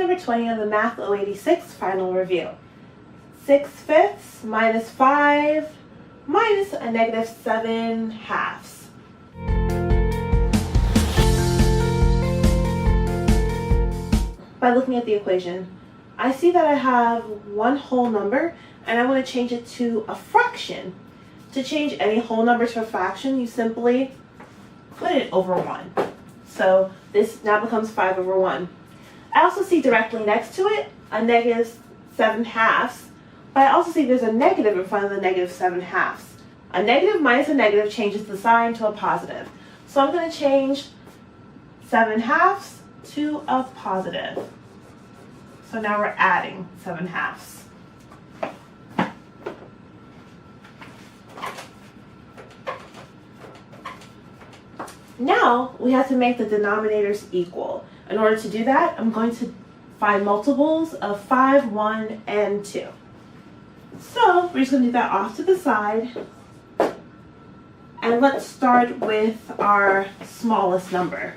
number 20 of the Math 086 final review. 6/5 minus 5 minus a negative 7/2. By looking at the equation, I see that I have one whole number and I want to change it to a fraction. To change any whole number to a fraction, you simply put it over 1. So this now becomes 5/1. I also see directly next to it a negative 7/2, but I also see there's a negative in front of the negative 7/2. A negative minus a negative changes the sign to a positive. So I'm going to change 7/2 to a positive. So now we're adding 7/2. Now we have to make the denominators equal. In order to do that, I'm going to find multiples of 5, 1, and 2. So we're just going to do that off to the side. And let's start with our smallest number.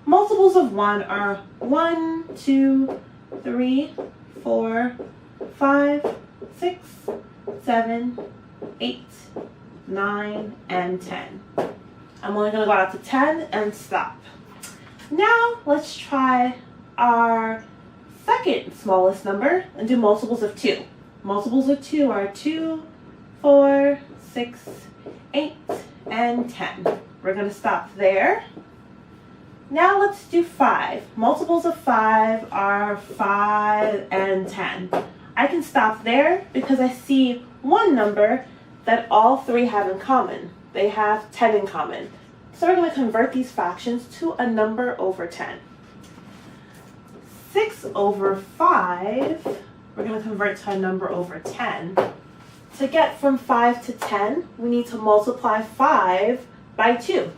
Multiples of 1 are 1, 2, 3, 4, 5, 6, 7, 8, 9, and 10. I'm only going to go out to 10 and stop. Now let's try our second smallest number and do multiples of 2. Multiples of 2 are 2, 4, 6, 8, and 10. We're going to stop there. Now let's do 5. Multiples of 5 are 5 and 10. I can stop there because I see one number that all three have in common. They have 10 in common. So we're going to convert these fractions to a number over 10. 6/5, we're going to convert to a number over 10. To get from 5 to 10, we need to multiply 5 by 2.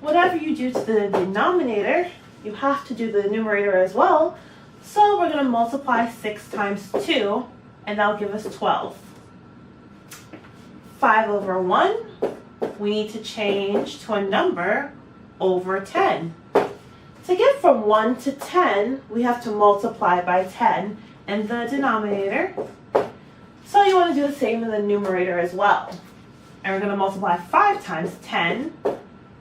Whatever you do to the denominator, you have to do the numerator as well. So we're going to multiply 6 times 2, and that'll give us 12. 5/1, we need to change to a number over 10. To get from 1 to 10, we have to multiply by 10 in the denominator. So you want to do the same in the numerator as well. And we're going to multiply 5 times 10,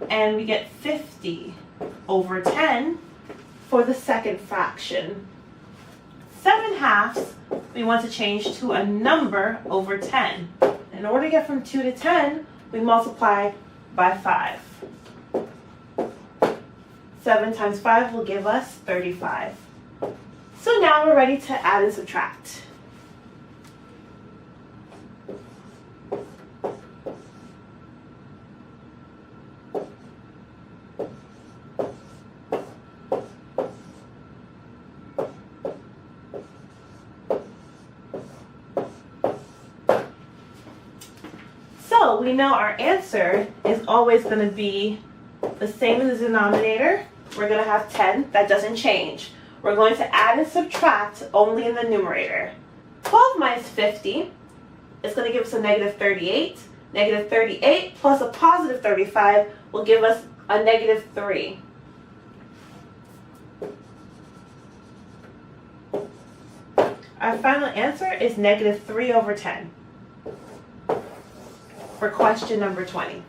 and we get 50/10 for the second fraction. 7/2, we want to change to a number over 10. In order to get from 2 to 10, we multiply by 5. 7 times 5 will give us 35. So now we're ready to add and subtract. So we know our answer is always going to be the same in the denominator. We're going to have 10. That doesn't change. We're going to add and subtract only in the numerator. 12 minus 50 is going to give us a negative 38. Negative 38 plus a positive 35 will give us a negative 3. Our final answer is negative 3/10. For question number 20.